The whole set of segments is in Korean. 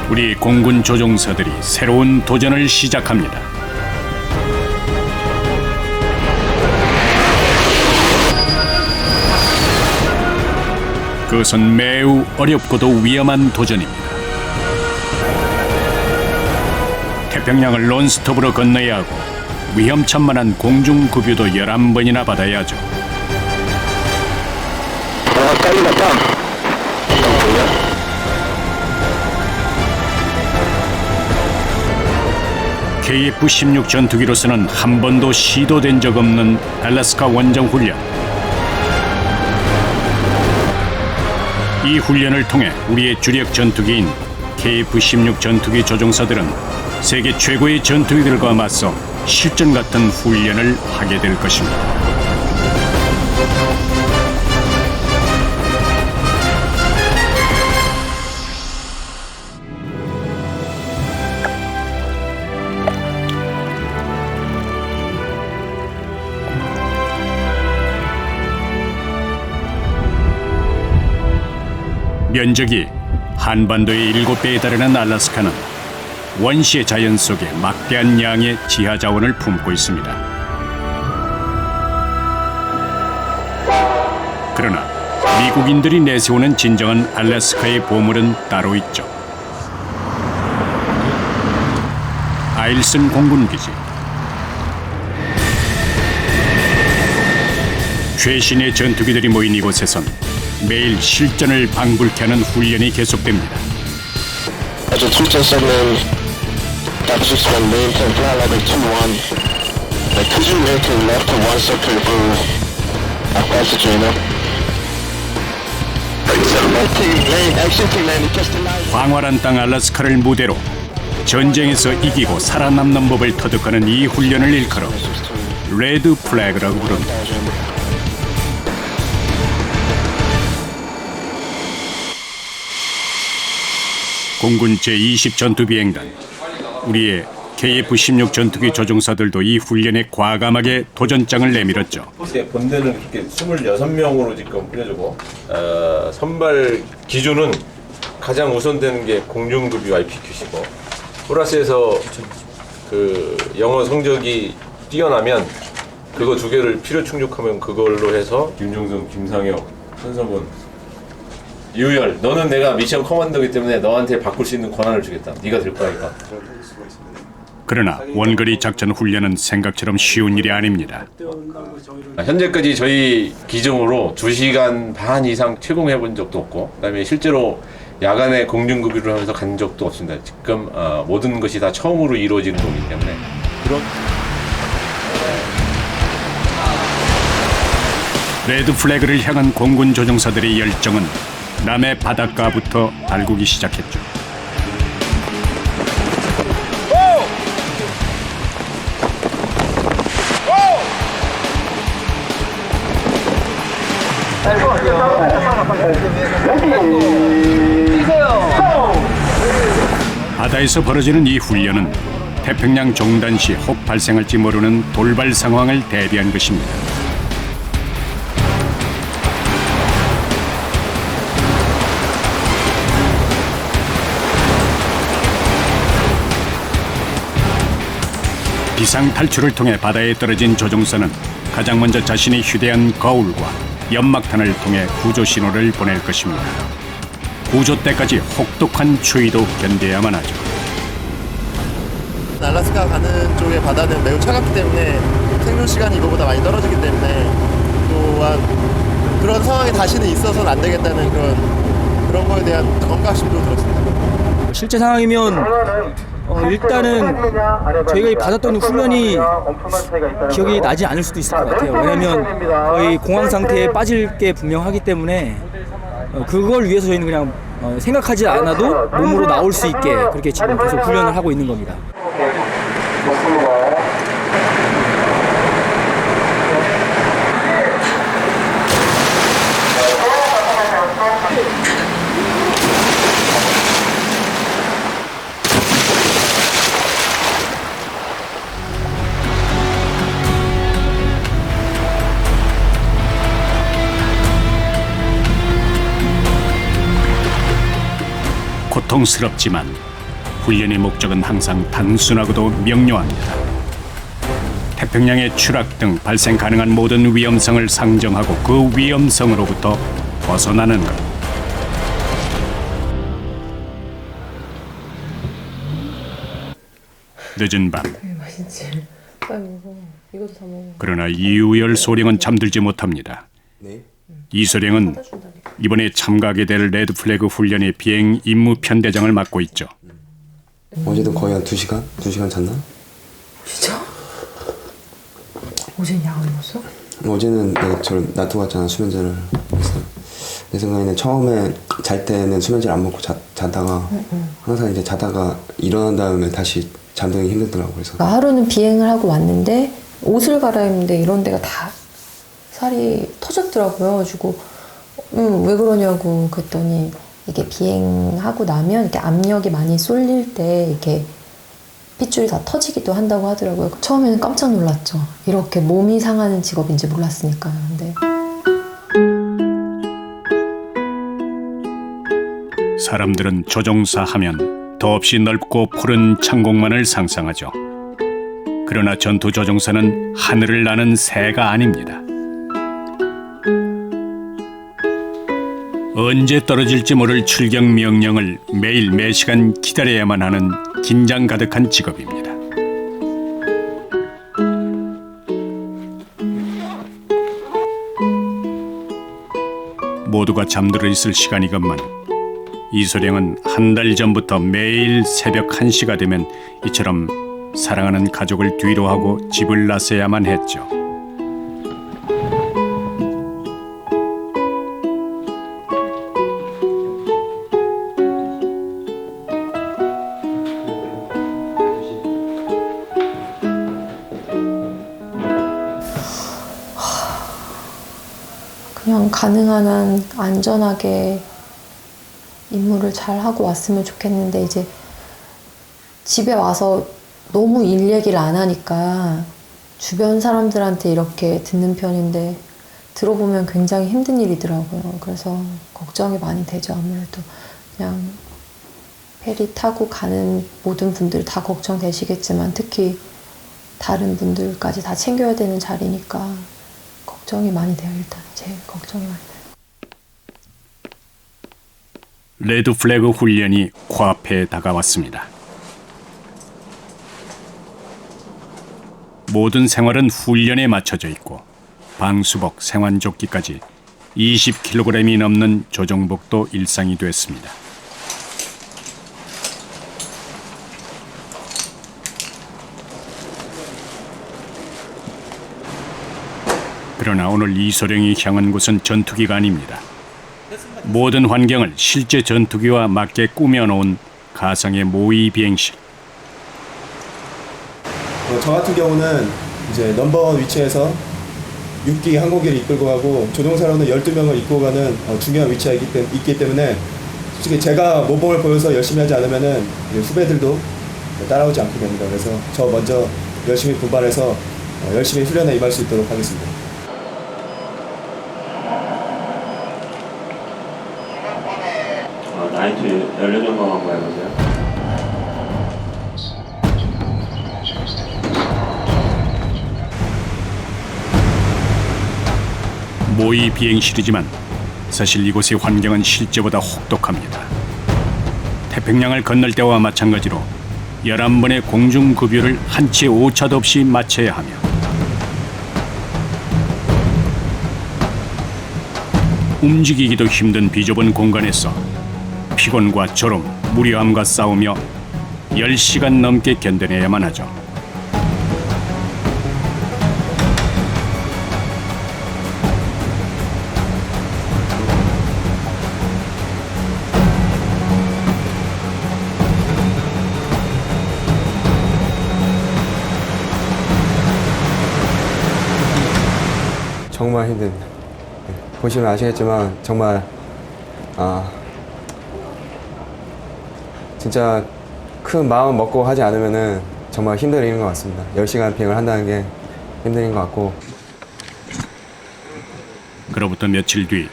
우리 공군 조종사들이 새로운 도전을 시작합니다. 그것은 매우 어렵고도 위험한 도전입니다. 태평양을 논스톱으로 건너야 하고 위험천만한 공중급유도 11번이나 받아야 하죠. KF-16 전투기로서는 한 번도 시도된 적 없는 알래스카 원정 훈련. 이 훈련을 통해 우리의 주력 전투기인 KF-16 전투기 조종사들은 세계 최고의 전투기들과 맞서 실전 같은 훈련을 하게 될 것입니다. 면적이 한반도의 7배에 달하는 알래스카는 원시의 자연 속에 막대한 양의 지하 자원을 품고 있습니다. 그러나 미국인들이 내세우는 진정한 알래스카의 보물은 따로 있죠. 아일슨 공군기지. 최신의 전투기들이 모인 이곳에선 매일 실전을 방불케 하는 훈련이 계속됩니다. 광활한 땅 알래스카를 무대로 전쟁에서 이기고 살아남는 법을 터득하는 이 훈련을 일컬어 레드 플래그라고 부릅니다. 공군 제20 전투비행단, 우리의 KF-16 전투기 조종사들도 이 훈련에 과감하게 도전장을 내밀었죠. 본대는 이렇게 26명으로 지금 훈련주고 선발 기준은 가장 우선되는 게 공중급유 IPQ시고 플러스에서 그 영어 성적이 뛰어나면 그거 2개를 필요 충족하면 그걸로 해서 김종성, 김상혁, 손성훈, 유열, 너는 내가 미션 커맨더이기 때문에 너한테 바꿀 수 있는 권한을 주겠다. 네가 될 거니까. 그러나 원거리 작전 훈련은 생각처럼 쉬운 일이 아닙니다. 현재까지 저희 기종으로 2시간 반 이상 채공해본 적도 없고, 그다음에 실제로 야간에 공중급유를 하면서 간 적도 없습니다. 지금 모든 것이 다 처음으로 이루어지는 거기 때문에 그런. 레드 플래그를 향한 공군 조종사들의 열정은 남해 바닷가부터 달구기 시작했죠. 바다에서 벌어지는 이 훈련은 태평양 종단 시 혹 발생할지 모르는 돌발 상황을 대비한 것입니다. 비상 탈출을 통해 바다에 떨어진 조종사는 가장 먼저 자신이 휴대한 거울과 연막탄을 통해 구조 신호를 보낼 것입니다. 구조 때까지 혹독한 추위도 견뎌야만 하죠. 알래스카 가는 쪽의 바다는 매우 차갑기 때문에 생존 시간이 이거보다 많이 떨어지기 때문에 또한 그런 상황이 다시는 있어서는 안 되겠다는 그런 거에 대한 경각심도 들었습니다. 실제 상황이면 일단은 저희가 받았던 훈련이 기억이 나지 않을 수도 있을 것 같아요. 왜냐하면 거의 공황 상태에 빠질 게 분명하기 때문에 그걸 위해서 저희는 그냥 생각하지 않아도 몸으로 나올 수 있게 그렇게 지금 계속 훈련을 하고 있는 겁니다. 고통스럽지만 훈련의 목적은 항상 단순하고도 명료합니다. 태평양의 추락 등 발생 가능한 모든 위험성을 상정하고 그 위험성으로부터 벗어나는 것. 늦은 밤. 맛있지. 빨리 먹어. 이것도 다 먹어. 그러나 이우열 소령은 잠들지 못합니다. 이 소령은 이번에 참가하게 될 레드 플래그 훈련의 비행 임무 편대장을 맡고 있죠. 어제도 거의 한 2시간? 2시간 잤나? 진짜? 어제는 약 안 먹었어? 어제는 내가 저를 놔두고 갔잖아, 수면제를. 그래서 내 생각에는 처음에 잘 때는 수면제를 안 먹고 자다가 항상 이제 자다가 일어난 다음에 다시 잠들기 힘들더라고. 그래서 하루는 비행을 하고 왔는데 옷을 갈아입는데 이런 데가 다 살이 터졌더라고요. 가지고 왜 그러냐고 그랬더니 이게 비행하고 나면 이렇게 압력이 많이 쏠릴 때 이렇게 핏줄이 다 터지기도 한다고 하더라고요. 처음에는 깜짝 놀랐죠. 이렇게 몸이 상하는 직업인지 몰랐으니까요. 근데 사람들은 조종사 하면 더없이 넓고 푸른 창공만을 상상하죠. 그러나 전투 조종사는 하늘을 나는 새가 아닙니다. 언제 떨어질지 모를 출격 명령을 매일 매시간 기다려야만 하는 긴장 가득한 직업입니다. 모두가 잠들어 있을 시간이건만 이소령은 한 달 전부터 매일 새벽 1시가 되면 이처럼 사랑하는 가족을 뒤로 하고 집을 나서야만 했죠. 그냥 가능한 한 안전하게 임무를 잘 하고 왔으면 좋겠는데 이제 집에 와서 너무 일 얘기를 안 하니까 주변 사람들한테 이렇게 듣는 편인데 들어보면 굉장히 힘든 일이더라고요. 그래서 걱정이 많이 되죠. 아무래도 그냥 페리 타고 가는 모든 분들 다 걱정되시겠지만 특히 다른 분들까지 다 챙겨야 되는 자리니까 걱정이 많이 돼요. 일단 제일 걱정이 많이 돼요. 레드 플래그 훈련이 코앞에 다가왔습니다. 모든 생활은 훈련에 맞춰져 있고 방수복, 생활조끼까지 20kg이 넘는 조종복도 일상이 됐습니다. 그러나 오늘 이소령이 향한 곳은 전투기가 아닙니다. 모든 환경을 실제 전투기와 맞게 꾸며놓은 가상의 모의 비행실. 저 같은 경우는 이제 넘버원 위치에서 6기 항공기를 이끌고 가고 조종사로는 12명을 이끌고 가는 중요한 위치에 있기 때문에 솔직히 제가 모범을 보여서 열심히 하지 않으면은 후배들도 따라오지 않게 됩니다. 그래서 저 먼저 열심히 분발해서 열심히 훈련에 임할 수 있도록 하겠습니다. 나이트 연료 점검 한번 해보세요. 모의 비행실이지만 사실 이곳의 환경은 실제보다 혹독합니다. 태평양을 건널 때와 마찬가지로 11번의 공중급유를 한치의 오차도 없이 마쳐야 하며 움직이기도 힘든 비좁은 공간에서 피곤과 졸음, 무료함과 싸우며 10시간 넘게 견뎌내야만 하죠. 정말 힘듭니다. 보시면 아시겠지만 정말 진짜 큰 마음 먹고 하지 않으면은 정말 힘든 일인 것 같습니다. 10시간 비행을 한다는 게 힘든 일인 것 같고. 그로부터 며칠 뒤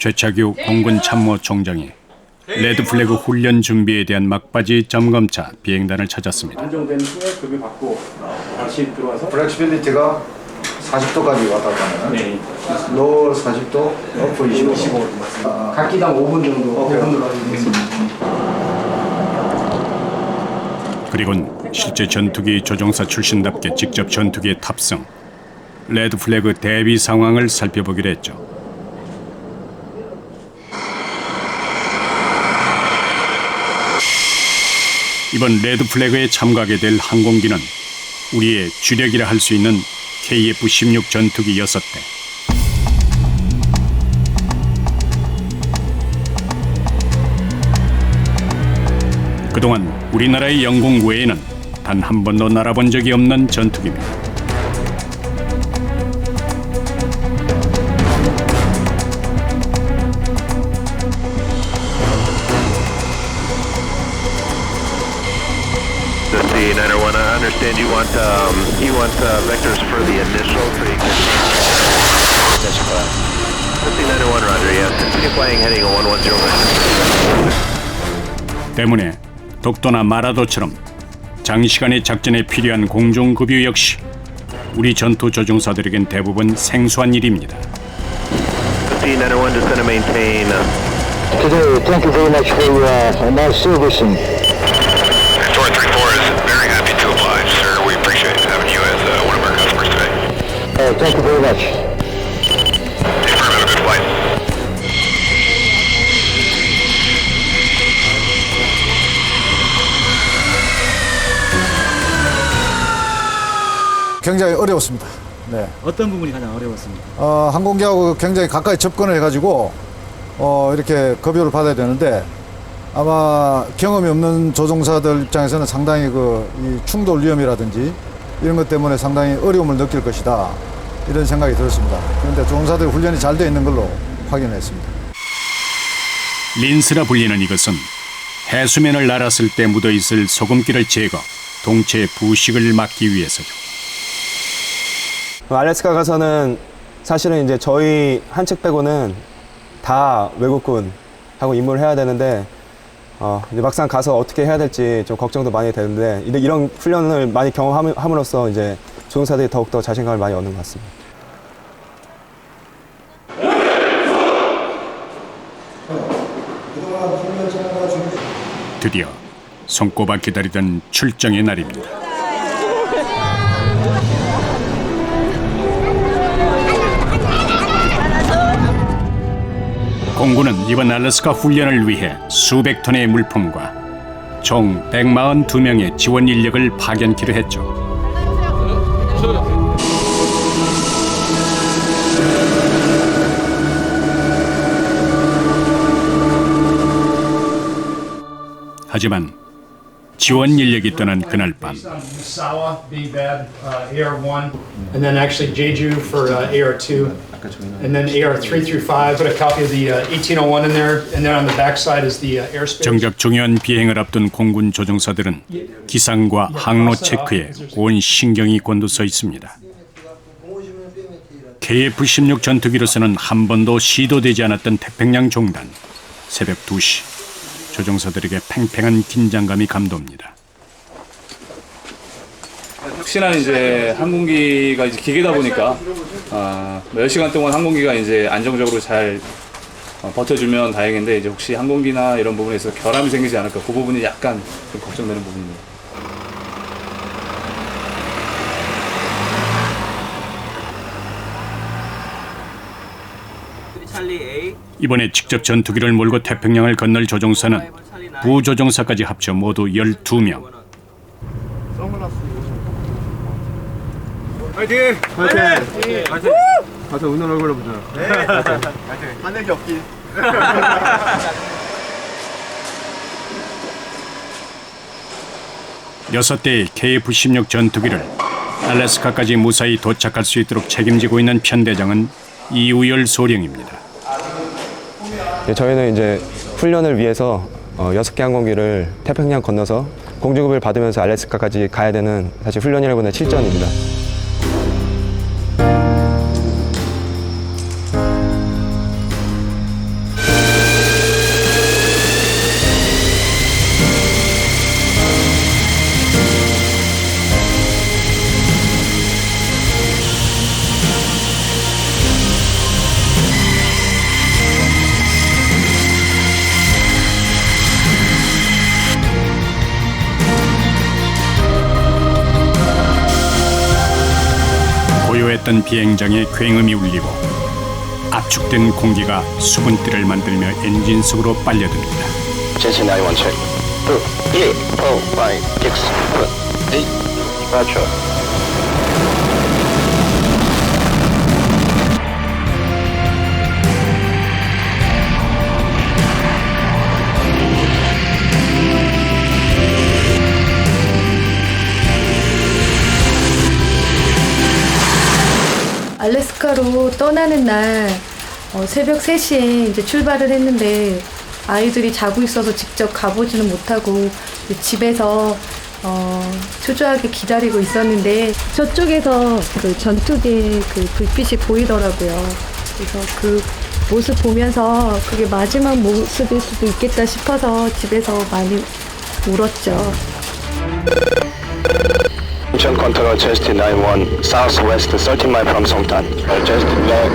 최차규 공군 참모총장이 레드 플래그 훈련 준비에 대한 막바지 점검차 비행단을 찾았습니다. 안정된 후에 급여 받고 다시 들어와서 플렉시빌리티가 40도까지 왔다 갔다 하면 네. 로우 40도, 어프 25도. 각기당 5분 정도 배분으로 하겠습니다. 그리곤 실제 전투기 조종사 출신답게 직접 전투기에 탑승, 레드 플래그 대비 상황을 살펴보기로 했죠. 이번 레드 플래그에 참가하게 될 항공기는 우리의 주력이라 할 수 있는 KF-16 전투기 6대. 그동안 우리나라의 영공 외에는 단 한 번도 날아본 적이 없는 전투기입니다. The C901, I understand you want vectors for the initial pre-existing. That's correct. The C901, Roger, yes. Continue flying heading 110. 때문에 독도나 마라도처럼 장시간의 작전에 필요한 공중급유 역시 우리 전투 조종사들에겐 대부분 생소한 일입니다. The C901 just going to maintain. Today, thank you very much for your nice servicing. Story 34 is very happy to oblige, sir. We appreciate having you as one of our customers today. Thank you very much. Affirm, have a good flight. 굉장히 어려웠습니다. 네. 어떤 부분이 가장 어려웠습니까? 항공기하고 굉장히 가까이 접근을 해가지고 이렇게 급여를 받아야 되는데 아마 경험이 없는 조종사들 입장에서는 상당히 이 충돌 위험이라든지 이런 것 때문에 상당히 어려움을 느낄 것이다 이런 생각이 들었습니다. 그런데 조종사들 훈련이 잘 되어 있는 걸로 확인했습니다. 린스라 불리는 이것은 해수면을 날았을 때 묻어있을 소금기를 제거, 동체 부식을 막기 위해서죠. 알래스카 가서는 사실은 이제 저희 한 측 빼고는 다 외국군하고 임무를 해야 되는데 이제 막상 가서 어떻게 해야 될지 좀 걱정도 많이 되는데 이런 훈련을 많이 경험함으로써 이제 조종사들이 더욱더 자신감을 많이 얻는 것 같습니다. 드디어 손꼽아 기다리던 출정의 날입니다. 공군은 이번 알래스카 훈련을 위해 수백 톤의 물품과 총 142명의 지원 인력을 파견키로 했죠. 하지만 지원 인력이 떠난 그날 밤 Misawa being bad, AR1, and then actually Jeju for AR2, and then AR3 through 5. Put a copy of the 1801 in there, and then on the back side is the airspace. 정작 중요한 비행을 앞둔 공군 조종사들은 기상과 항로 체크에 온 신경이 곤두서 있습니다. KF-16 전투기로서는 한 번도 시도되지 않았던 태평양 종단. 새벽 2시 조종사들에게 팽팽한 긴장감이 감돕니다. 혹시나 이제 항공기가 이제 기계다 보니까 몇 시간 동안 항공기가 이제 안정적으로 잘 버텨주면 다행인데 이제 혹시 항공기나 이런 부분에서 결함이 생기지 않을까 그 부분이 약간 좀 걱정되는 부분입니다. 이번에 직접 전투기를 몰고 태평양을 건널 조종사는 부조종사까지 합쳐 모두 12명. 화이팅! 화이팅! 화이팅! 가서 웃는 얼굴로 보자. 네. 화내기 없기. 여섯 대의 KF-16 전투기를 알래스카까지 무사히 도착할 수 있도록 책임지고 있는 편대장은 이우열 소령입니다. 저희는 이제 훈련을 위해서 6개 항공기를 태평양 건너서 공중급을 받으면서 알래스카까지 가야 되는 사실 훈련이라고는 실전입니다. 고요했던 비행장에 굉음이 울리고 압축된 공기가 수분띠를 만들며 엔진 속으로 빨려듭니다. Jensen 91 check. 2, 3, 4, 5, 6, 7, 8. Roger. 알래스카로 떠나는 날 새벽 3시에 이제 출발을 했는데 아이들이 자고 있어서 직접 가보지는 못하고 집에서 초조하게 기다리고 있었는데 저쪽에서 그 전투기의 그 불빛이 보이더라고요. 그래서 그 모습 보면서 그게 마지막 모습일 수도 있겠다 싶어서 집에서 많이 울었죠. Incheon control Chesty 91 southwest 30 mile from Songtan. Chesty 91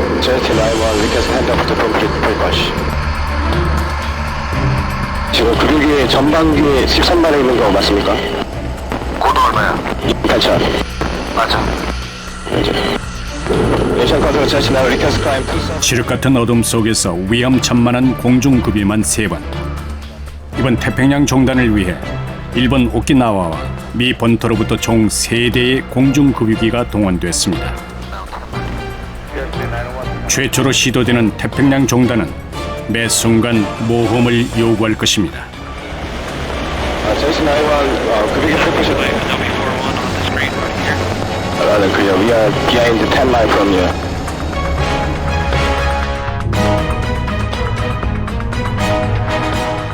request handoff to complete push. 지금 그룹이 전방기에 13만에 있는 거 맞습니까? 고도 얼마야? 8천. 맞아. Incheon control Chesty 91 request climb to 칠흑 같은 어둠 속에서 위험천만한 공중급유만 3번. 이번 태평양 종단을 위해 일본 오키나와와 미 본토로부터 총 3대의 공중급유기가 동원됐습니다. 최초로 시도되는 태평양 종단은 매 순간 모험을 요구할 것입니다. Chesty 91 그룹이 풀푸시. clear. We are behind 10 mile from you.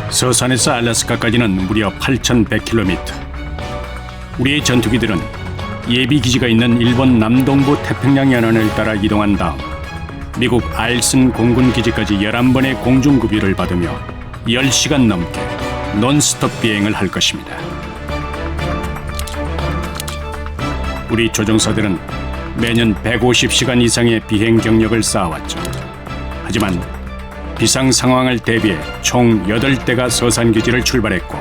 서산에서 알래스카까지는 무려 8,100km. 우리의 전투기들은 예비기지가 있는 일본 남동부 태평양 연안을 따라 이동한 다음 미국 알슨 공군기지까지 11번의 공중급유를 받으며 10시간 넘게 논스톱 비행을 할 것입니다. 우리 조종사들은 매년 150시간 이상의 비행 경력을 쌓아왔죠. 하지만 비상 상황을 대비해 총 8대가 서산기지를 출발했고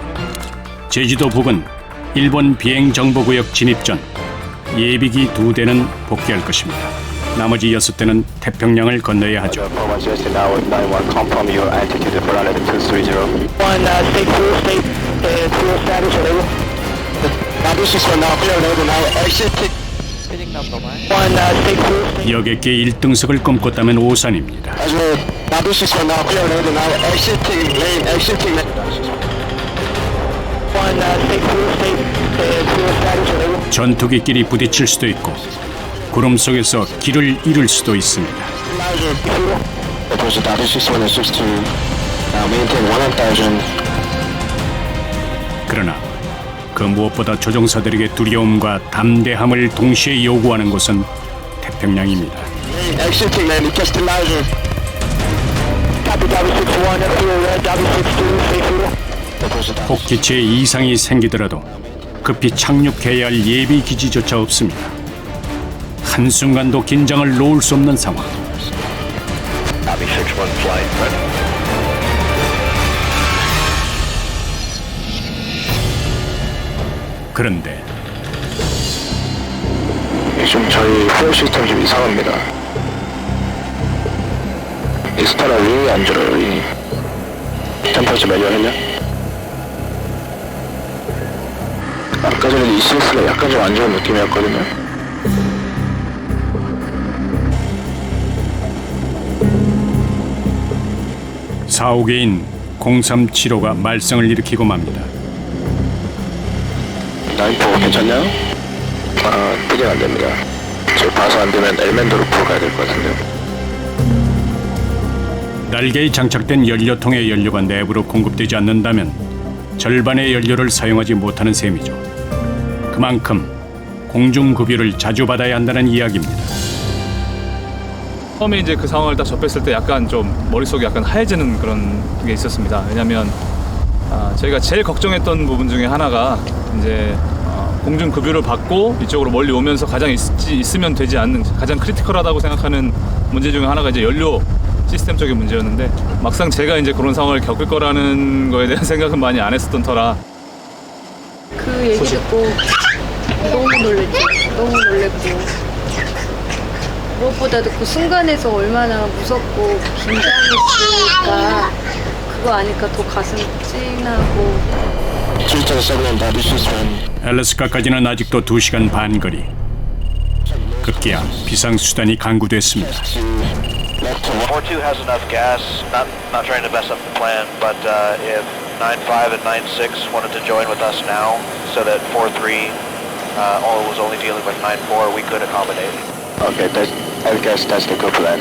제주도 부근 일본 비행정보구역 진입 전 예비기 2대는 복귀할 것입니다. 나머지 6대는 태평양을 건너야 하죠. 여객계 1등석을 꿈꿨다면 오산입니다. 전투기끼리 부딪힐 수도 있고 구름 속에서 길을 잃을 수도 있습니다. 그러나 그 무엇보다 조종사들에게 두려움과 담대함을 동시에 요구하는 곳은 태평양입니다. 혹기체에 이상이 생기더라도 급히 착륙해야 할 예비 기지조차 없습니다. 한순간도 긴장을 놓을 수 없는 상황. 그런데 지금 저희 후열 시스템 좀 이상합니다. 익스터나 윙이 안 줄어요. 윙이 템퍼처 매뉴얼 했냐? 아까 전에 ECS가 약간 좀 안 좋은 느낌이었거든요. 사후계인 0375가 말썽을 일으키고 맙니다. 94 괜찮냐? 뜨긴 안 됩니다. 저희 봐서 안 되면 엘멘도로 풀어 가야 될 것 같은데요. 날개에 장착된 연료통의 연료가 내부로 공급되지 않는다면 절반의 연료를 사용하지 못하는 셈이죠. 그만큼 공중급유를 자주 받아야 한다는 이야기입니다. 처음에 이제 그 상황을 딱 접했을 때 약간 좀 머릿속이 약간 하얘지는 그런 게 있었습니다. 왜냐하면 저희가 제일 걱정했던 부분 중에 하나가 이제 공중급유를 받고 이쪽으로 멀리 오면서 가장 있으면 되지 않는 가장 크리티컬하다고 생각하는 문제 중에 하나가 이제 연료 시스템적인 문제였는데 막상 제가 이제 그런 상황을 겪을 거라는 거에 대한 생각은 많이 안 했었던 터라 그 얘기 듣고 너무 놀랬죠. 너무 놀랬고 무엇보다도 그 순간에서 얼마나 무섭고 긴장했을까 그거 아니까 더 가슴 찡하고. 알래스카까지는 아직도 2시간 반 거리. 급기야 비상수단이 강구됐습니다. 4-2 has enough gas. Not trying to mess up the plan, but if 9-5 and 9-6 wanted to join with us now, so that 4-3 was only dealing with 9-4, we could accommodate. Okay, I guess that's the good plan.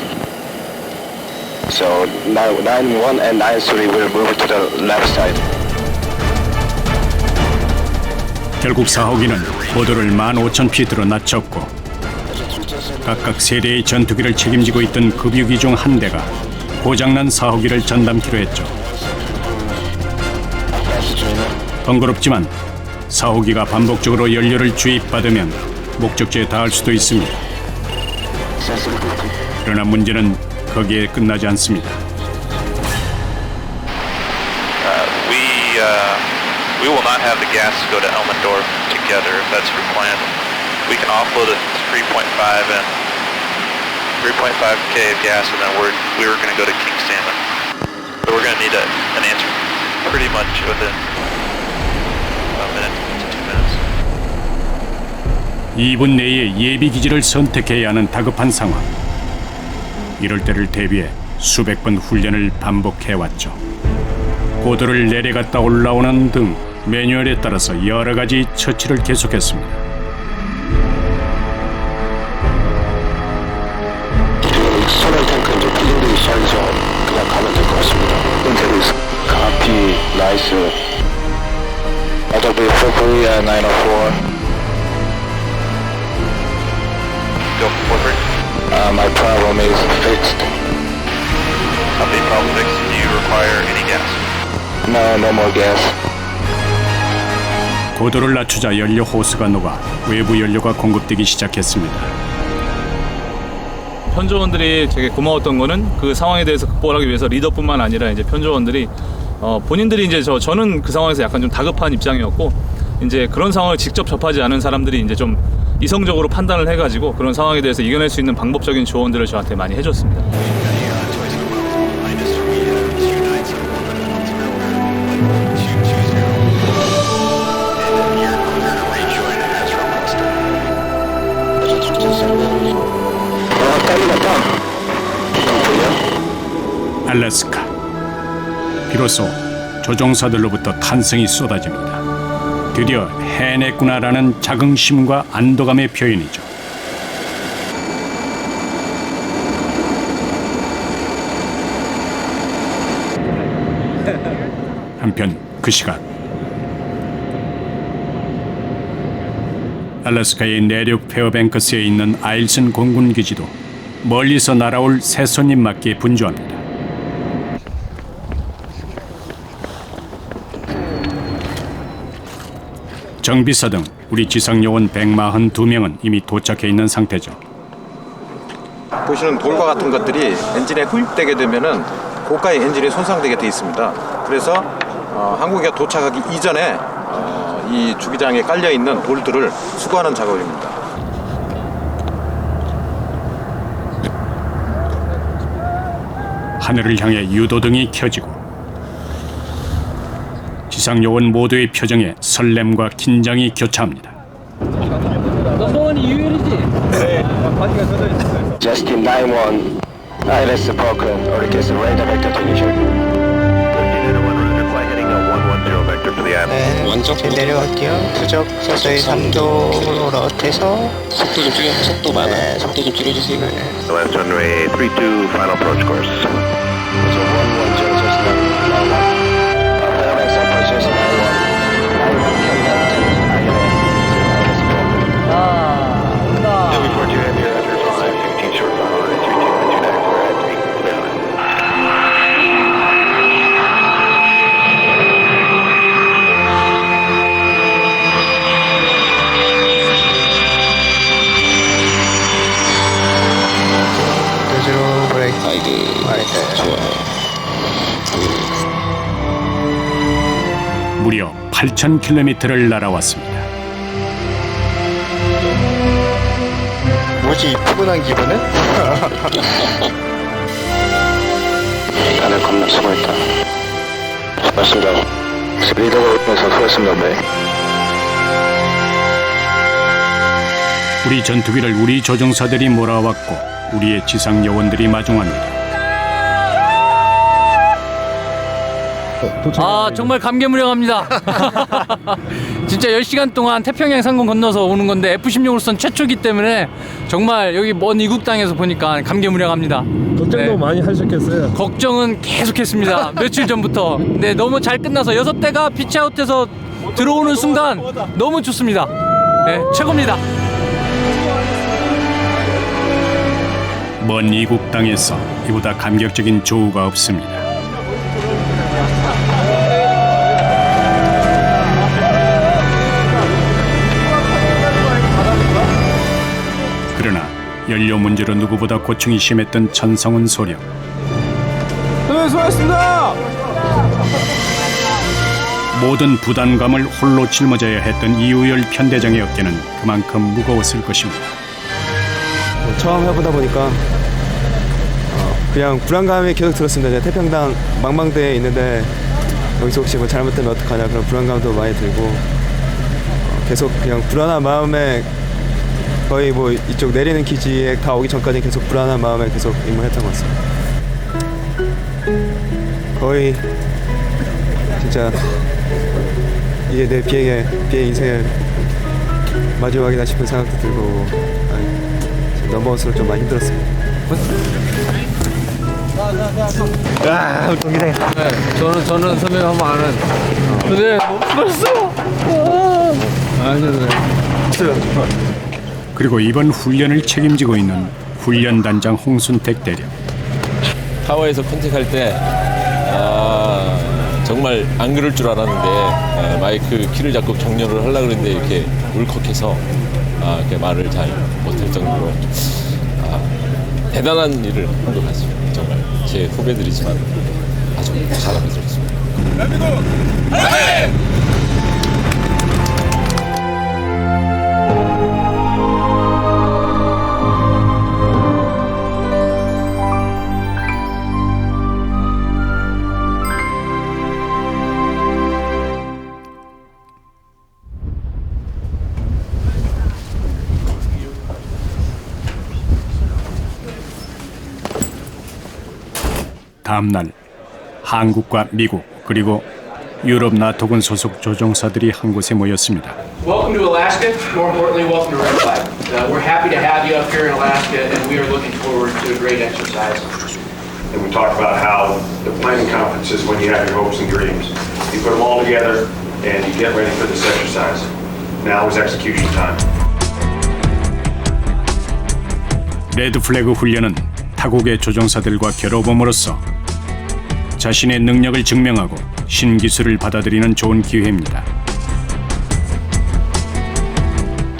So 9-1 and 9-3 will move to the left side. 결국 4호기는 고도를 15,000피트로 낮췄고 각각 3대의 전투기를 책임지고 있던 급유기 중 한 대가 고장난 4호기를 전담키로 했죠. 번거롭지만 4호기가 반복적으로 연료를 주입받으면 목적지에 닿을 수도 있습니다. 그러나 문제는 거기에 끝나지 않습니다. We will not have the gas go to Elmendorf together if that's your plan. We can offload at 3.5 and 3.5K of gas, and then we were going to go to King Salmon. But we're going to need an answer pretty much within a minute to 2 minutes. 2분 내에 예비 기지를 선택해야 하는 다급한 상황. 이럴 때를 대비해 수백 번 훈련을 반복해왔죠. 고도를 내려갔다 올라오는 등 매뉴얼에 따라서 여러 가지 처치를 계속했습니다. 소멸 탱크 이제 필링들이 시작해서 그냥 가면 될 것 같습니다. 인테리스, 카피, 나이스. RW4 Korea 904. Go forward. My problem is fixed. Copy, problem fixed. Do you require any gas? No more gas. 고도를 낮추자 연료 호스가 녹아 외부 연료가 공급되기 시작했습니다. 편조원들이 되게 고마웠던 거는 그 상황에 대해서 극복하기 위해서 리더뿐만 아니라 이제 편조원들이 본인들이 이제 저는 그 상황에서 약간 좀 다급한 입장이었고 이제 그런 상황을 직접 접하지 않은 사람들이 이제 좀 이성적으로 판단을 해가지고 그런 상황에 대해서 이겨낼 수 있는 방법적인 조언들을 저한테 많이 해줬습니다. 알래스카. 비로소 조종사들로부터 탄성이 쏟아집니다. 드디어 해냈구나라는 자긍심과 안도감의 표현이죠. 한편 그 시각 알래스카의 내륙 페어뱅크스에 있는 아일슨 공군기지도 멀리서 날아올 새 손님 맞기에 분주합니다. 정비사 등 우리 지상요원 142명은 이미 도착해 있는 상태죠. 보시는 돌과 같은 것들이 엔진에 흡입되게 되면은 고가의 엔진이 손상되게 돼 있습니다. 그래서 항공기가 도착하기 이전에 이 주기장에 깔려 있는 돌들을 수거하는 작업입니다. 하늘을 향해 유도등이 켜지고 지상요원 모두의 표정에 설렘과 긴장이 교차합니다. 넘버원이 유일이지? 네, 바디가 젖어 있어요. Justin 9-1, ILS broken, origins radar vector technician. 네, 먼저 내려갈게요. 부적 서서히 3도로 러트해서 속도 좀 줄여, 속도 많아. 네, 속도 좀 줄여주세요. Last runway 32, final approach course. 무려 8,000km를 날아왔습니다. 뭐지 이 푸근한 기분은? 다들 겁나 수고했다. 수고했습니다. 리더가 오면서 수고했습니다. 네. 우리 전투기를 우리 조종사들이 몰아왔고 우리의 지상 요원들이 마중합니다. 아 정말 감개무량합니다. 진짜 10시간 동안 태평양 상공 건너서 오는 건데 F-16으로선 최초기 때문에 정말 여기 먼 이국 땅에서 보니까 감개무량합니다. 걱정도 많이 하셨겠어요? 걱정은 계속했습니다. 며칠 전부터. 네, 너무 잘 끝나서 6대가 피치아웃해서 들어오는 순간 너무 좋습니다. 네, 최고입니다. 먼 이국 땅에서 이보다 감격적인 조우가 없습니다. 그러나 연료 문제로 누구보다 고충이 심했던 천성은 소령. 네, 수고하셨습니다. 모든 부담감을 홀로 짊어져야 했던 이우열 편대장의 어깨는 그만큼 무거웠을 것입니다. 처음 해보다 보니까 그냥 불안감이 계속 들었습니다. 제가 태평양 망망대에 있는데 여기서 혹시 뭐 잘못되면 어떡하냐 그런 불안감도 많이 들고 계속 그냥 불안한 마음에 거의 뭐 이쪽 내리는 기지에 다 오기 전까지 계속 불안한 마음에 계속 임무했던 것 같습니다. 거의 진짜 이게 내 비행 인생의 마지막이다 싶은 생각도 들고 넘버원수로 좀 많이 힘들었습니다. 아, 동기네. 네, 저는 선배님 한번 아는. 근데 벌써. 그리고 이번 훈련을 책임지고 있는 훈련단장 홍순택 대령. 타워에서 컨택할 때 정말 안 그럴 줄 알았는데 마이크 키를 잡고 격려를 하려고 그랬는데 이렇게 울컥해서 이렇게 말을 잘 못할 정도로 대단한 일을 한 것 같습니다. 정말 제 후배들이지만 아주 잘하고 있습니다. 다음 날 한국과 미국 그리고 유럽 나토군 소속 조종사들이 한 곳에 모였습니다. Welcome to Alaska. More importantly, welcome to Red Flag. We're happy to have you up here in Alaska, and we are looking forward to a great exercise. And we talked about how the planning conference is when you have your hopes and dreams. You put them all together, and you get ready for this exercise. Now is execution time. 레드 플래그 훈련은 타국의 조종사들과 겨뤄봄으로써 자신의 능력을 증명하고 신기술을 받아들이는 좋은 기회입니다.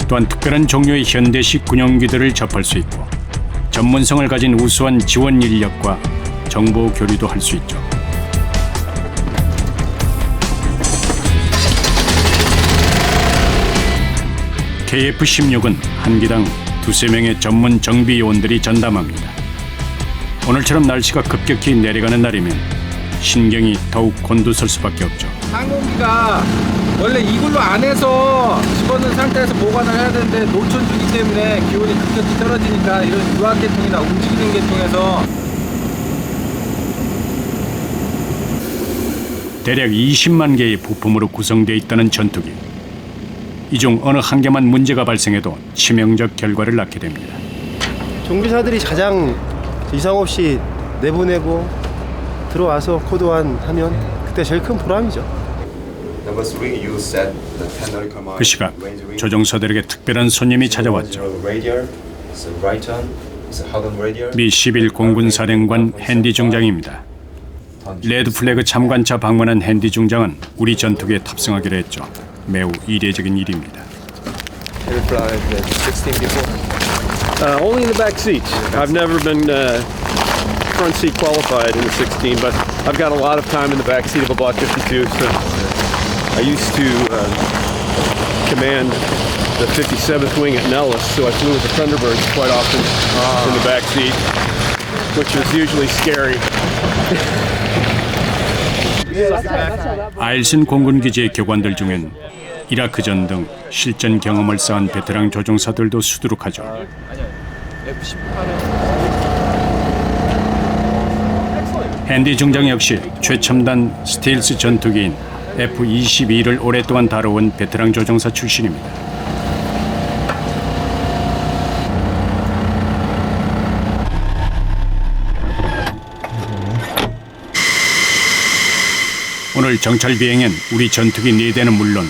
또한 특별한 종류의 현대식 군용기들을 접할 수 있고 전문성을 가진 우수한 지원 인력과 정보 교류도 할 수 있죠. KF-16은 한 기당 2~3명의 전문 정비 요원들이 전담합니다. 오늘처럼 날씨가 급격히 내려가는 날이면 신경이 더욱 곤두설 수밖에 없죠. 항공기가 원래 이글루 안에서 집어넣은 상태에서 보관을 해야 되는데 노천 중이기 때문에 기온이 급격히 떨어지니까 이런 유압 계통이나 움직이는 계통에서 대략 20만 개의 부품으로 구성되어 있다는 전투기. 이 중 어느 한 개만 문제가 발생해도 치명적 결과를 낳게 됩니다. 정비사들이 가장 이상 없이 내보내고 들어와서 코드완 하면 그때 제일 큰 보람이죠. 그 시각 조종사들에게 특별한 손님이 찾아왔죠. 미 11 공군 사령관 핸디 중장입니다. 레드 플래그 참관차 방문한 핸디 중장은 우리 전투기에 탑승하기로 했죠. 매우 이례적인 일입니다. Only in the back seats. I've never been front seat qualified in the 16, but I've got a lot of time in the back seat of a Block 52, so I used to command the 57th Wing at Nellis, so I flew with the Thunderbirds quite often in the back seat, which was usually scary. 아일슨 공군기지의 교관들 중엔 이라크전 등 실전 경험을 쌓은 베테랑 조종사들도 수두룩하죠. 앤디 중장 역시 최첨단 스텔스 전투기인 F-22를 오랫동안 다뤄온 베테랑 조종사 출신입니다. 오늘 정찰 비행엔 우리 전투기 4대는 물론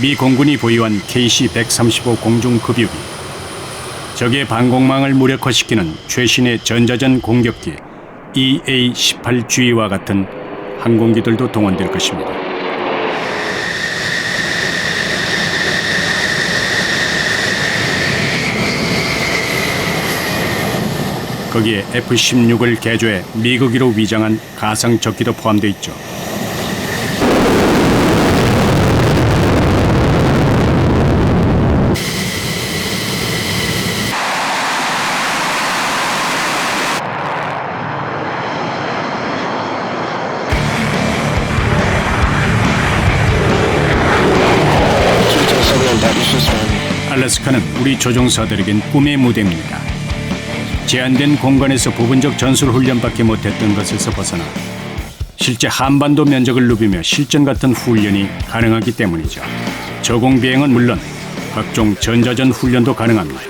미 공군이 보유한 KC-135 공중급유기, 적의 방공망을 무력화시키는 최신의 전자전 공격기 EA-18G와 같은 항공기들도 동원될 것입니다. 거기에 F-16을 개조해 미국이로 위장한 가상 적기도 포함되어 있죠. 알래스카는 우리 조종사들에겐 꿈의 무대입니다. 제한된 공간에서 부분적 전술 훈련밖에 못했던 것에서 벗어나 실제 한반도 면적을 누비며 실전 같은 훈련이 가능하기 때문이죠. 저공 비행은 물론 각종 전자전 훈련도 가능합니다.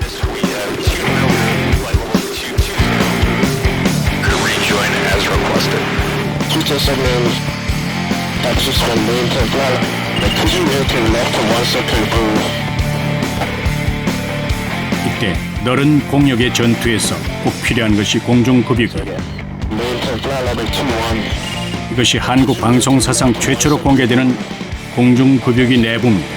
이때 너른 공역의 전투에서 꼭 필요한 것이 공중급유기. 이것이 한국 방송 사상 최초로 공개되는 공중급유기 내부입니다.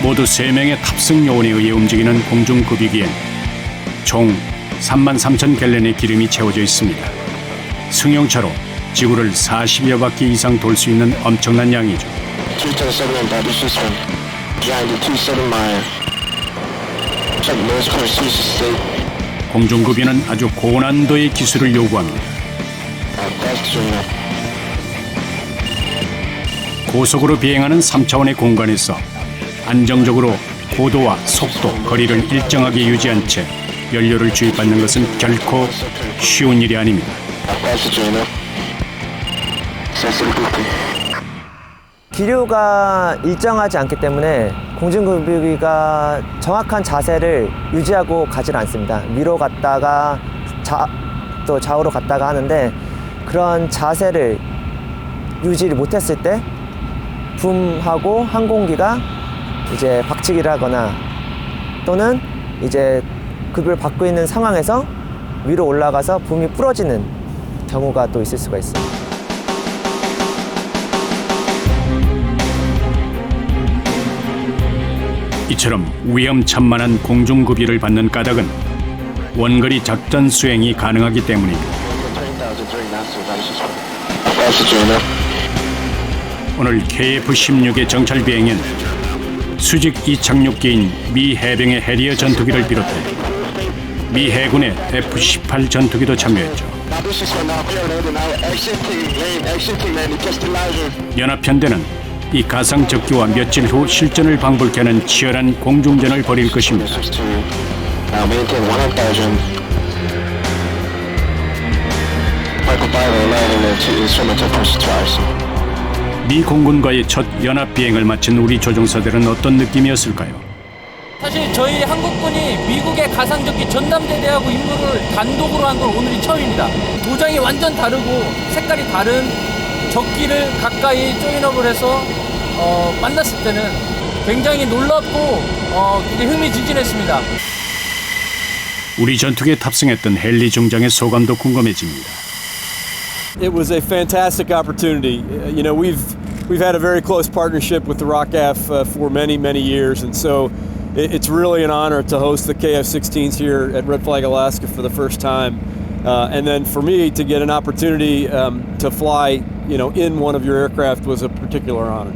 모두 3명의 탑승 요원에 의해 움직이는 공중급유기엔 총 33,000갤런의 기름이 채워져 있습니다. 승용차로 지구를 40여 바퀴 이상 돌 수 있는 엄청난 양이죠. 공중급유는 아주 고난도의 기술을 요구합니다. 고속으로 비행하는 3차원의 공간에서 안정적으로 고도와 속도, 거리를 일정하게 유지한 채 연료를 주입받는 것은 결코 쉬운 일이 아닙니다. 기류가 일정하지 않기 때문에 공중급유기가 정확한 자세를 유지하고 가지 않습니다. 위로 갔다가 또 좌우로 갔다가 하는데 그런 자세를 유지를 못했을 때 붐하고 항공기가 이제 박치기를 하거나 또는 이제 급유를 받고 있는 상황에서 위로 올라가서 붐이 부러지는 경우가 또 있을 수가 있습니다. 이처럼 위험천만한 공중급유를 받는 까닭은 원거리 작전 수행이 가능하기 때문입니다. 오늘 KF-16의 정찰 비행엔 수직 이착륙기인 미 해병의 해리어 전투기를 비롯해 미 해군의 F-18 전투기도 참여했죠. 연합편대는 이 가상 적기와 며칠 후 실전을 방불케 하는 치열한 공중전을 벌일 것입니다. 미 공군과의 첫 연합 비행을 마친 우리 조종사들은 어떤 느낌이었을까요? 사실 저희 한국군이 미국의 가상적기 전담대대하고 임무를 단독으로 한 건 오늘이 처음입니다. 도장이 완전 다르고 색깔이 다른 적기를 가까이 조인업을 해서 만났을 때는 굉장히 놀랍고 굉장히 흥미진진했습니다. 우리 전투기에 탑승했던 헨리 중장의 소감도 궁금해집니다. It was a fantastic opportunity. You know, we've had a very close partnership with the ROCAF for many years, and so it's really an honor to host the KF-16s here at Red Flag, Alaska for the first time. And then for me to get an opportunity to fly, in one of your aircraft was a particular honor.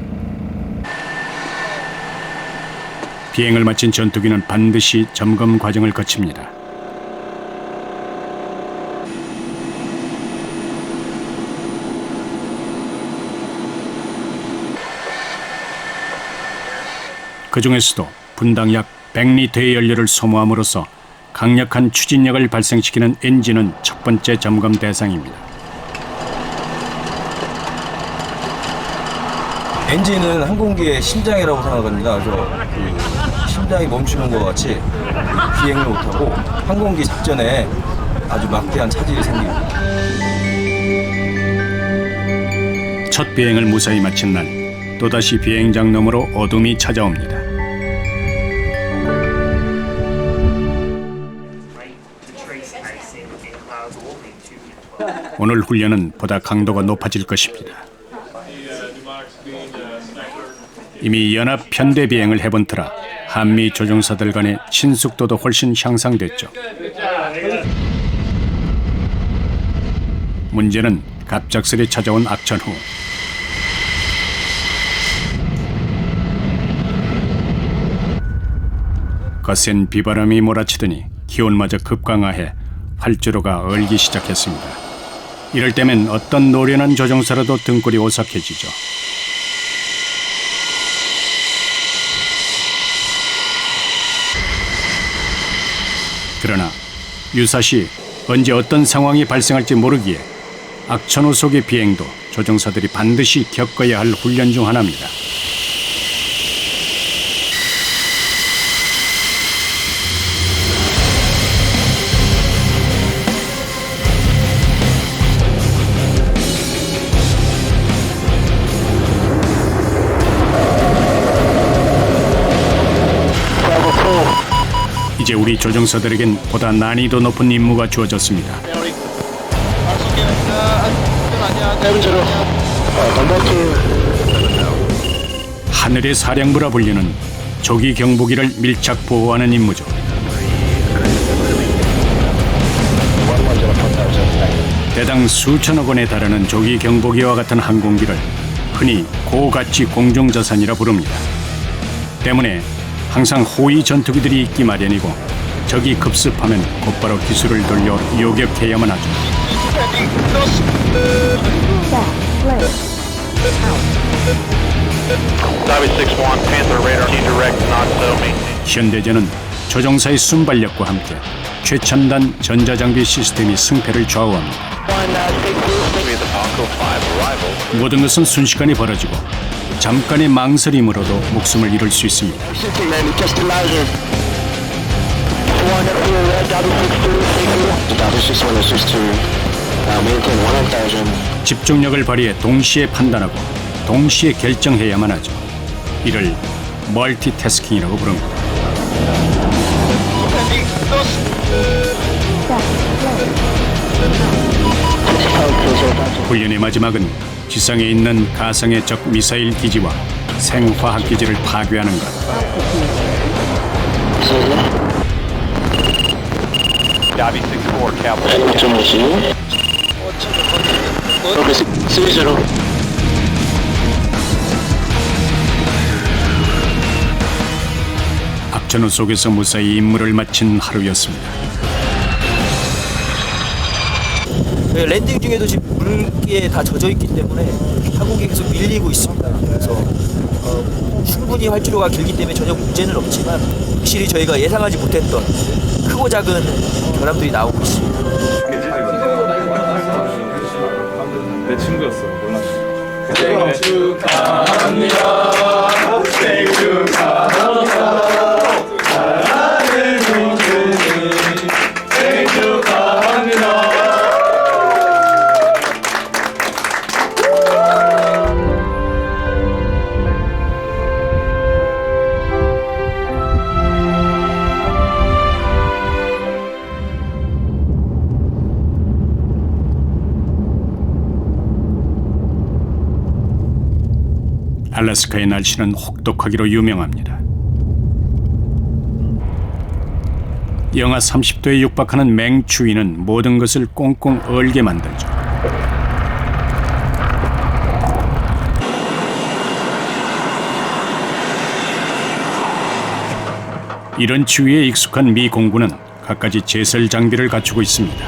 비행을 마친 전투기는 반드시 점검 과정을 거칩니다. 그 중에서도 분당 약 100리터의 연료를 소모함으로써 강력한 추진력을 발생시키는 엔진은 첫 번째 점검 대상입니다. 엔진은 항공기의 심장이라고 생각합니다. 그래서 심장이 멈추는 것 같이 비행을 못하고 항공기 작전에 아주 막대한 차질이 생깁니다. 첫 비행을 무사히 마친 날 또다시 비행장 너머로 어둠이 찾아옵니다. 오늘 훈련은 보다 강도가 높아질 것입니다. 이미 연합 편대 비행을 해본 터라 한미 조종사들 간의 친숙도도 훨씬 향상됐죠. 문제는 갑작스레 찾아온 악천 후 거센 비바람이 몰아치더니 기온마저 급강하해 활주로가 얼기 시작했습니다. 이럴 때면 어떤 노련한 조종사라도 등골이 오싹해지죠. 그러나 유사시 언제 어떤 상황이 발생할지 모르기에 악천후 속의 비행도 조종사들이 반드시 겪어야 할 훈련 중 하나입니다. 이제 우리 조종사들에겐 보다 난이도 높은 임무가 주어졌습니다. 하늘의 사령부라 불리는 조기 경보기를 밀착 보호하는 임무죠. 대당 수천억 원에 달하는 조기 경보기와 같은 항공기를 흔히 고가치 공중자산이라 부릅니다. 때문에 항상 호위 전투기들이 있기 마련이고 적이 급습하면 곧바로 기술을 돌려 요격해야만 하죠. 현대전은 조종사의 순발력과 함께 최첨단 전자장비 시스템이 승패를 좌우합니다. 모든 것은 순식간에 벌어지고 잠깐의 망설임으로도 목숨을 잃을 수 있습니다. 집중력을 발휘해 동시에 판단하고 동시에 결정해야만 하죠. 이를 멀티태스킹이라고 부릅니다. 훈련의 마지막은 지상에 있는 가상의 적 미사일 기지와 생화학 기지를 파괴하는 것. 악천후 속에서 무사히 임무를 마친 하루였습니다. 랜딩 중에도 지금 물기에 다 젖어 있기 때문에 항공기 계속 밀리고 있습니다. 그래서 충분히 활주로가 길기 때문에 전혀 문제는 없지만 확실히 저희가 예상하지 못했던 크고 작은 결함들이 나오고 있습니다. 내 친구였어. 몰랐어. 생일 축하합니다. 생일 축하합니다. 사랑하는 동생이 생일 축하합니다. 알래스카의 날씨는 혹독하기로 유명합니다. 영하 30도에 육박하는 맹추위는 모든 것을 꽁꽁 얼게 만들죠. 이런 추위에 익숙한 미 공군은 갖가지 제설 장비를 갖추고 있습니다.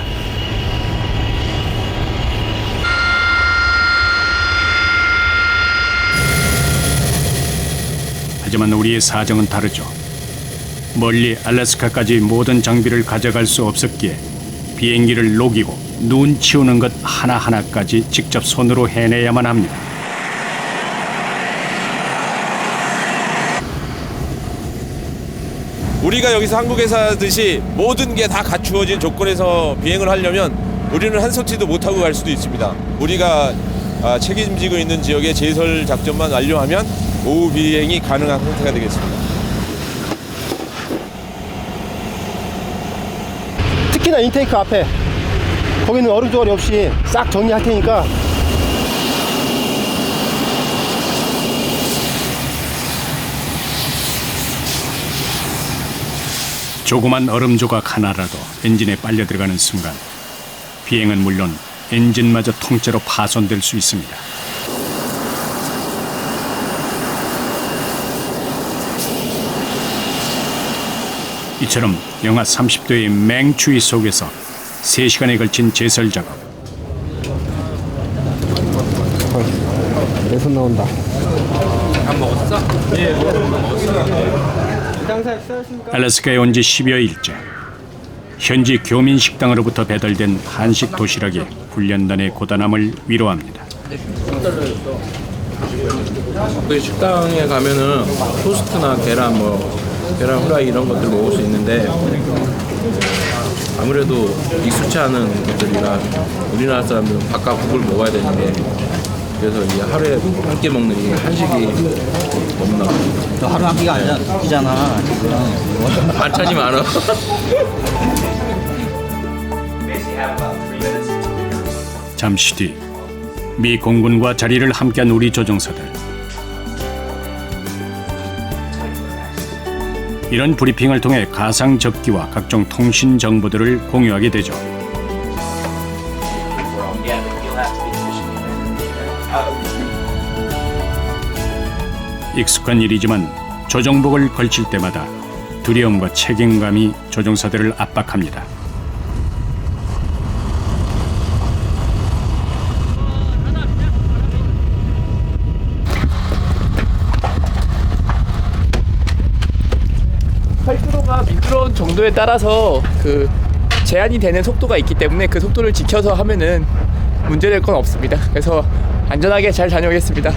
하지만 우리의 사정은 다르죠. 멀리 알래스카까지 모든 장비를 가져갈 수 없었기에 비행기를 녹이고 눈 치우는 것 하나하나까지 직접 손으로 해내야만 합니다. 우리가 여기서 한국에서 하듯이 모든 게 다 갖추어진 조건에서 비행을 하려면 우리는 한 서치도 못하고 갈 수도 있습니다. 우리가 책임지고 있는 지역의 제설 작전만 완료하면 오후 비행이 가능한 상태가 되겠습니다. 특히나 인테이크 앞에 거기는 얼음 조각이 없이 싹 정리할 테니까 조그만 얼음 조각 하나라도 엔진에 빨려 들어가는 순간 비행은 물론 엔진마저 통째로 파손될 수 있습니다. 이처럼 영하 30도의 맹추위 속에서 3시간에 걸친 제설 작업. 내 손 나온다. 밥 먹었어? 예, 먹었어. 알래스카에 온 지 10여일째. 현지 교민 식당으로부터 배달된 한식 도시락이 훈련단의 고단함을 위로합니다. 그 식당에 가면은 토스트나 계란 계란 후라이 이런 것들 먹을 수 있는데 아무래도 익숙치 않은 것들이라 우리나라 사람들은 밥과 국을 먹어야 되는데 그래서 이제 하루에 한 끼 먹는 이 한식이 너무나 너 하루 한 끼가 아니라 두 끼잖아. 반찬이 많아. 잠시 뒤 미 공군과 자리를 함께한 우리 조종사들. 이런 브리핑을 통해 가상 적기와 각종 통신 정보들을 공유하게 되죠. 익숙한 일이지만 조종복을 걸칠 때마다 두려움과 책임감이 조종사들을 압박합니다. 활주로가 미끄러운 정도에 따라서 그 제한이 되는 속도가 있기 때문에 그 속도를 지켜서 하면은 문제될 건 없습니다. 그래서 안전하게 잘 다녀오겠습니다.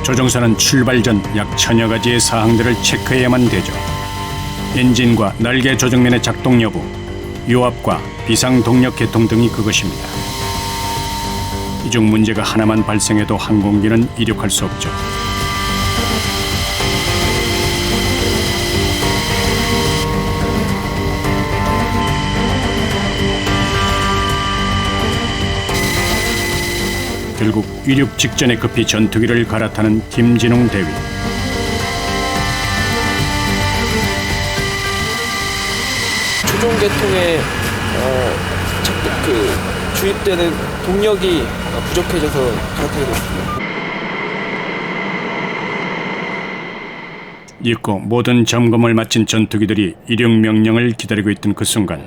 조종사는 출발 전 약 1000여 가지의 사항들을 체크해야만 되죠. 엔진과 날개 조정면의 작동 여부, 요압과 비상 동력 계통 등이 그것입니다. 이 중 문제가 하나만 발생해도 항공기는 이륙할 수 없죠. 결국 이륙 직전에 급히 전투기를 갈아타는 김진웅 대위. 조종 계통에 주입되는 동력이 부족해져서 갈아타게 됐습니다. 잊고 모든 점검을 마친 전투기들이 이륙 명령을 기다리고 있던 그 순간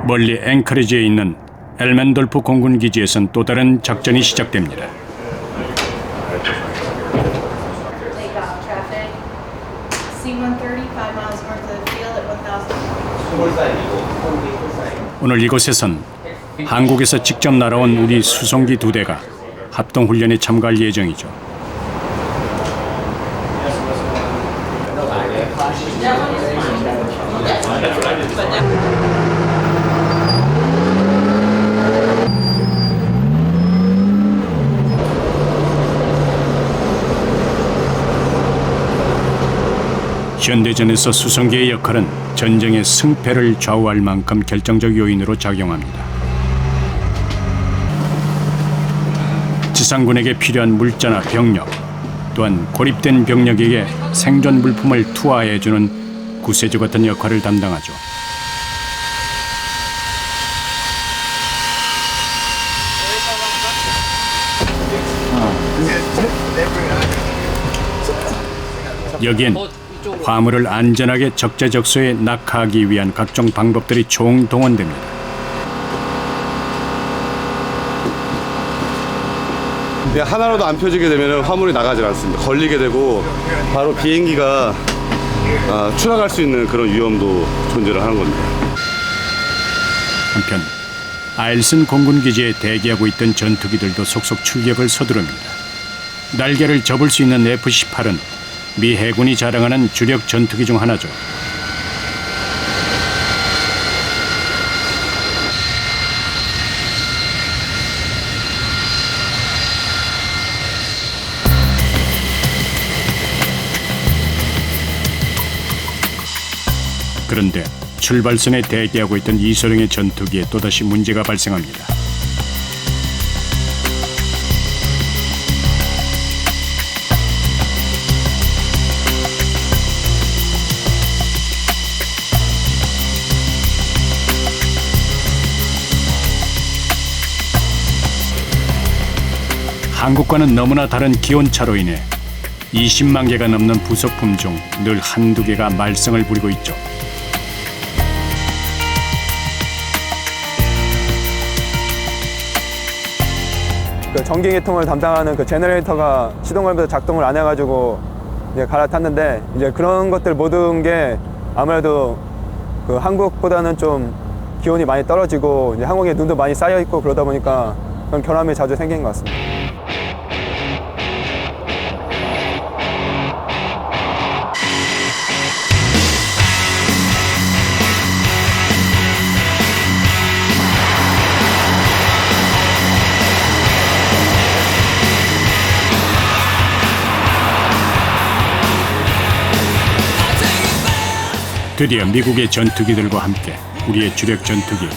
멀리 앵커리지에 있는 엘멘돌프 공군 기지에선 또 다른 작전이 시작됩니다. 오늘 이곳에선 한국에서 직접 날아온 우리 수송기 2대가 합동훈련에 참가할 예정이죠. 현대전에서 수송기의 역할은 전쟁의 승패를 좌우할 만큼 결정적 요인으로 작용합니다. 지상군에게 필요한 물자나 병력, 또한 고립된 병력에게 생존 물품을 투하해주는 구세주 같은 역할을 담당하죠. 여기엔 화물을 안전하게 적재적소에 낙하하기 위한 각종 방법들이 총동원됩니다. 그냥 하나라도 안 펴지게 되면 화물이 나가질 않습니다. 걸리게 되고 바로 비행기가 추락할 수 있는 그런 위험도 존재를 하는 겁니다. 한편 아일슨 공군기지에 대기하고 있던 전투기들도 속속 출격을 서두릅니다. 날개를 접을 수 있는 F-18은 미 해군이 자랑하는 주력 전투기 중 하나죠. 그런데 출발선에 대기하고 있던 이소룡의 전투기에 또다시 문제가 발생합니다. 한국과는 너무나 다른 기온차로 인해 20만 개가 넘는 부속품 중 늘 한두 개가 말썽을 부리고 있죠. 그 전기계통을 담당하는 그 제너레이터가 시동 걸면서 작동을 안 해가지고 이제 갈아탔는데, 이제 그런 것들 모든 게 아무래도 그 한국보다는 좀 기온이 많이 떨어지고 이제 한국에 눈도 많이 쌓여 있고 그러다 보니까 그런 결함이 자주 생긴 것 같습니다. 드디어 미국의 전투기들과 함께 우리의 주력 전투기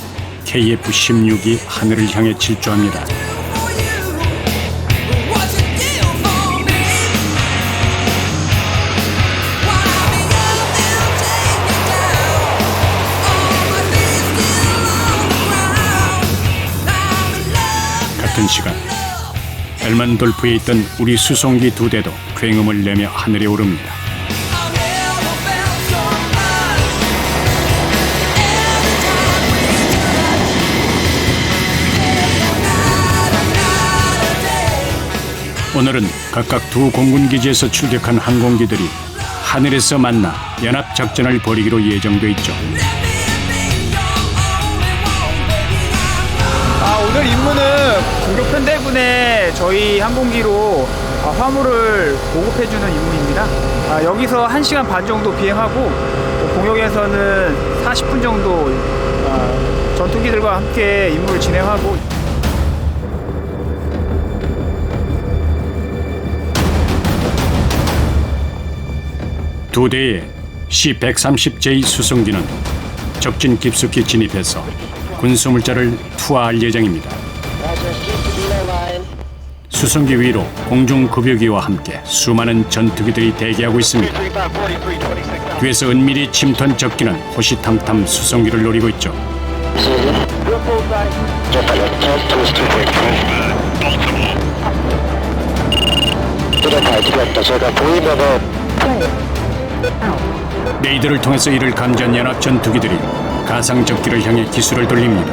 KF-16이 하늘을 향해 질주합니다. 같은 시간 엘만돌프에 있던 우리 수송기 2대도 굉음을 내며 하늘에 오릅니다. 오늘은 각각 두 공군기지에서 출격한 항공기들이 하늘에서 만나 연합작전을 벌이기로 예정돼 있죠. 오늘 임무는 공격 편대군에 저희 항공기로 화물을 보급해주는 임무입니다. 여기서 1시간 반 정도 비행하고 공역에서는 40분 정도 전투기들과 함께 임무를 진행하고. 두 대의 C-130J 수송기는 적진 깊숙이 진입해서 군수물자를 투하할 예정입니다. 수송기 위로 공중급유기와 함께 수많은 전투기들이 대기하고 있습니다. 뒤에서 은밀히 침투한 적기는 호시탐탐 수송기를 노리고 있죠. 제가 보이면은 레이더를 통해서 이를 감지한 연합 전투기들이 가상 적기를 향해 기술을 돌립니다.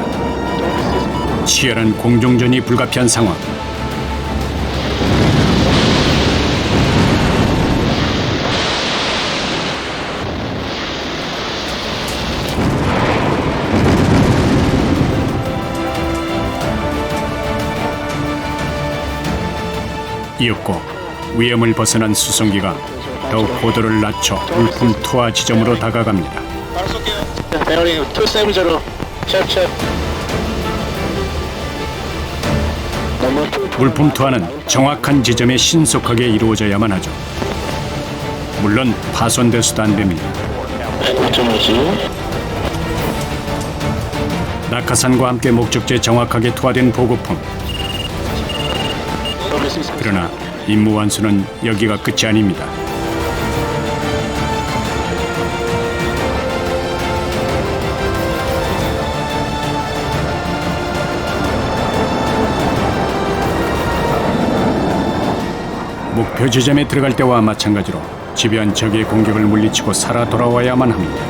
치열한 공중전이 불가피한 상황. 이었고 위험을 벗어난 수송기가 더욱 고도를 낮춰 울품 투하 지점으로 다가갑니다. 베어링 270 샵샵. 울품 투하는 정확한 지점에 신속하게 이루어져야만 하죠. 물론 파손돼서도 안 됩니다. 낙하산과 함께 목적지에 정확하게 투하된 보급품. 그러나 임무 완수는 여기가 끝이 아닙니다. 표지점에 들어갈 때와 마찬가지로 집요한 적의 공격을 물리치고 살아 돌아와야만 합니다.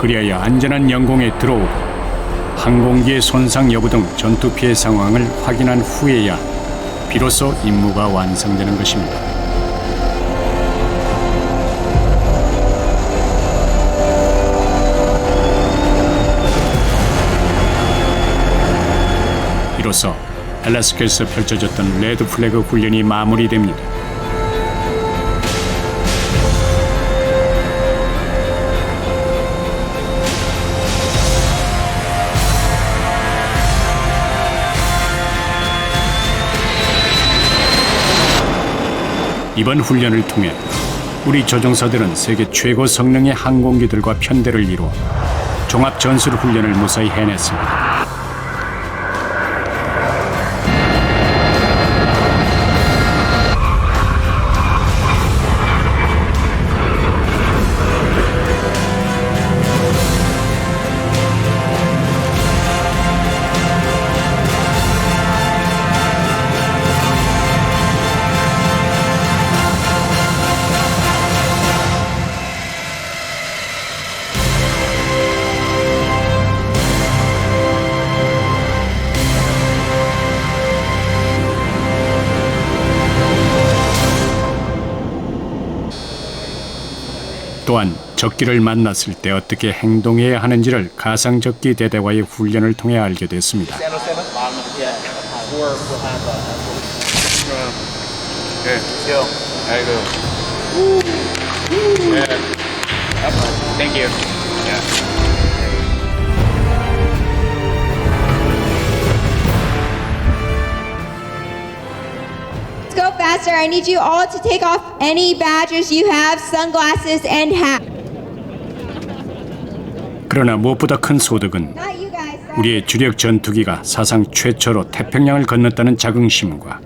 그리하여 안전한 영공에 들어오고 항공기의 손상 여부 등 전투 피해 상황을 확인한 후에야 비로소 임무가 완성되는 것입니다. 이로써 알래스카에서 펼쳐졌던 레드 플래그 훈련이 마무리됩니다. 이번 훈련을 통해 우리 조종사들은 세계 최고 성능의 항공기들과 편대를 이루어 종합 전술 훈련을 무사히 해냈습니다. 또한 적기를 만났을 때 어떻게 행동해야 하는지를 가상적기 대대와의 훈련을 통해 알게 됐습니다. Go faster. I need you all to take off any badges you have, sunglasses and hat. 그러나 무엇보다 큰 소득은 우리의 주력 전투기가 사상 최초로 태평양을 건넜다는 자긍심과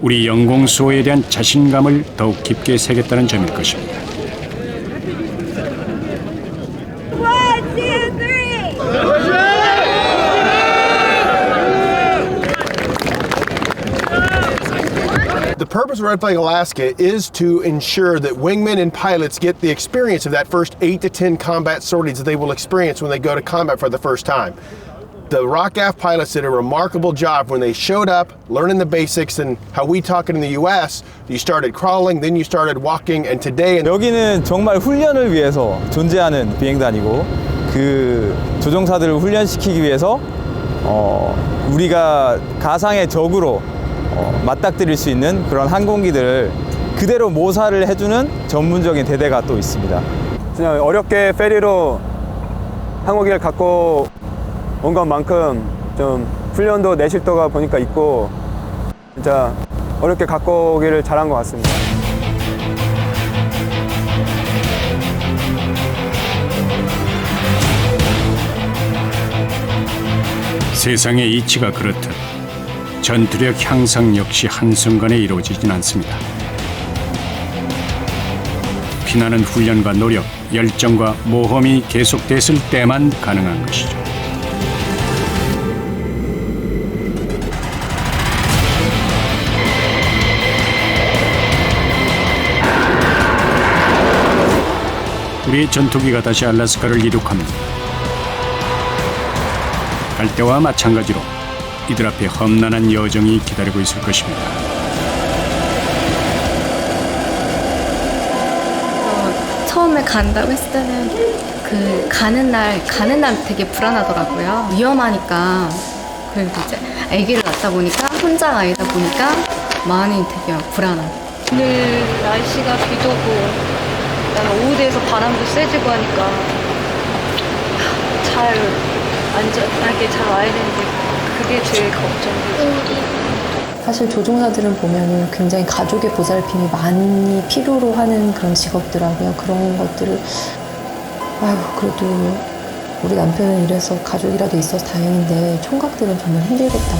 우리 영공수호에 대한 자신감을 더욱 깊게 새겼다는 점일 것입니다. The purpose of Red Flag Alaska is to ensure that wingmen and pilots get the experience of that first 8 to 10 combat sorties that they will experience when they go to combat for the first time. The ROCAF pilots did a remarkable job when they showed up, learning the basics and how we talk it in the US. You started crawling, then you started walking, and today... 여기는 정말 훈련을 위해서 존재하는 비행단이고 그 조종사들을 훈련시키기 위해서 우리가 가상의 적으로 맞닥뜨릴 수 있는 그런 항공기들을 그대로 모사를 해주는 전문적인 대대가 또 있습니다. 그냥 어렵게 페리로 항공기를 갖고 온 것만큼 좀 훈련도 내실도가 보니까 있고 진짜 어렵게 갖고 오기를 잘한 것 같습니다. 세상의 이치가 그렇듯 전투력 향상 역시 한순간에 이루어지진 않습니다. 피나는 훈련과 노력, 열정과 모험이 계속됐을 때만 가능한 것이죠. 우리의 전투기가 다시 알래스카를 이륙합니다. 갈 때와 마찬가지로 이들 앞에 험난한 여정이 기다리고 있을 것입니다. 처음에 간다고 했을 때는 그 가는 날 되게 불안하더라고요. 위험하니까. 그리고 이제 아기를 낳다 보니까 혼자 아이다 보니까 마음이 되게 불안하고. 오늘 날씨가 비도 오고 그다음에 오후 돼서 바람도 세지고 하니까 잘 안전하게 잘 와야 되는데 그게 제일 걱정이에요. 사실 조종사들은 보면은 굉장히 가족의 보살핌이 많이 필요로 하는 그런 직업들하고요. 그런 것들을 아이고 그래도 우리 남편은 이래서 가족이라도 있어서 다행인데 총각들은 정말 힘들겠다.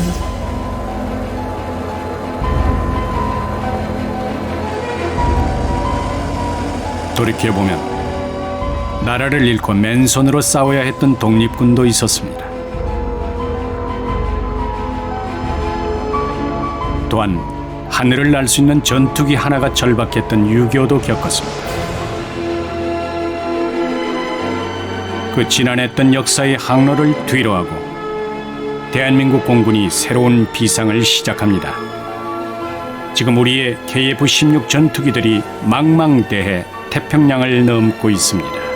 돌이켜보면 나라를 잃고 맨손으로 싸워야 했던 독립군도 있었습니다. 또한 하늘을 날 수 있는 전투기 하나가 절박했던 6.25도 겪었습니다. 그 지난했던 역사의 항로를 뒤로하고 대한민국 공군이 새로운 비상을 시작합니다. 지금 우리의 KF-16 전투기들이 망망대해 태평양을 넘고 있습니다.